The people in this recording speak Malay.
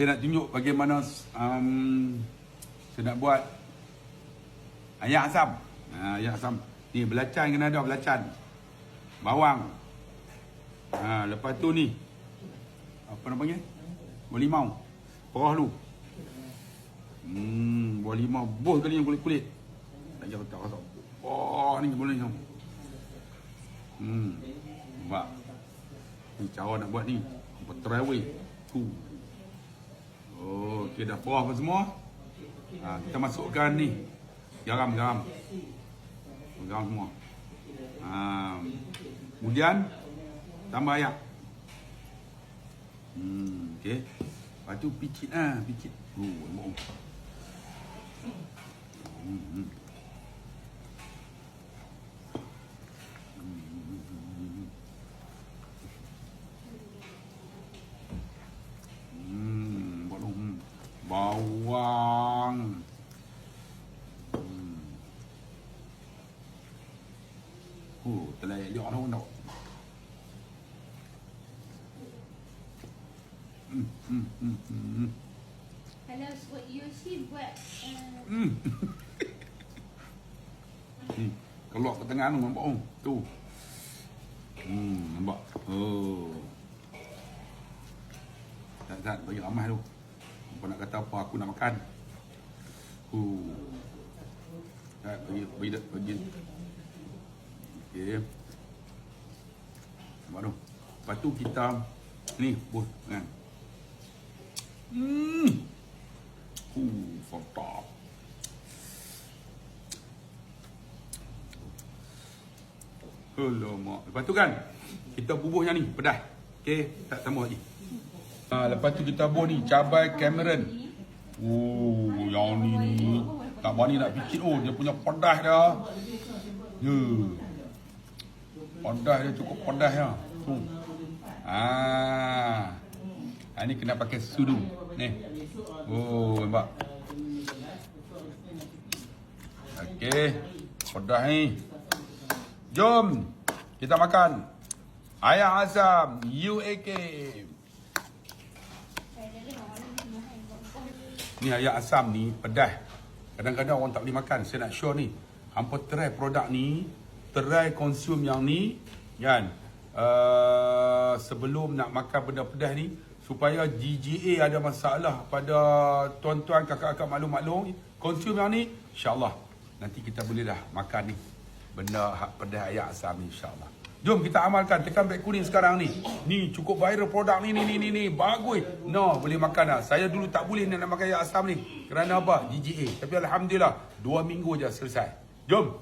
Saya nak tunjuk bagaimana saya nak buat ayak asam. Ayak asam. Ni belacan kena ada belacan. Bawang. Lepas tu ni. Apa nama panggil? Buah limau. Perah lu. Buah limau. Bos kali yang kulit-kulit. Tak jauh tak rasa. Oh, ni boleh ni. Nampak. Ni cara nak buat ni. Apa try way. Okey, dah perah apa semua. Kita masukkan ni garam semua. Kemudian tambah ayak. Okey. Lepas tu picit. Nampak. Bawang. Terlalu elok dah nak. Kalau buat Yoshi buat Keluar ke tengah tu nampak tu. Nampak. Tak bagi ramai tu. Apa nak kata apa aku nak makan. Bagi. Okey. Nampak tu. Lepas tu kita ni bos kan. Mantap. Alamak. Lepas tu kan kita bubuh yang ni pedas. Okey, tak tambah lagi. Lepas tu kita bubuh ni cabai Cameron. Yang ni tak berani nak picit. Dia punya pedas dah. Pedas dia cukup pedas ya. Tu. Ni kena pakai sudu. Ni. Nampak. Okey. Pedas ni. Jom kita makan ayak asam UAK. Ni ayak asam ni pedas. Kadang-kadang orang tak boleh makan. Saya nak show ni. Hampa try produk ni, try konsum yang ni kan. Sebelum nak makan benda pedas ni, supaya GGA ada masalah pada tuan-tuan, kakak-kakak, maklum-maklum, konsum yang ni, insya-Allah nanti kita boleh dah makan ni. Benda hak pedas ayak asam ni, insya-Allah. Jom kita amalkan. Tekan beg kuning sekarang ni. Ni cukup viral produk ni. Bagus. No, boleh makan dah. Saya dulu tak boleh nak makan ayak asam ni. Kerana apa? GGA. Tapi alhamdulillah 2 minggu je selesai. Jom.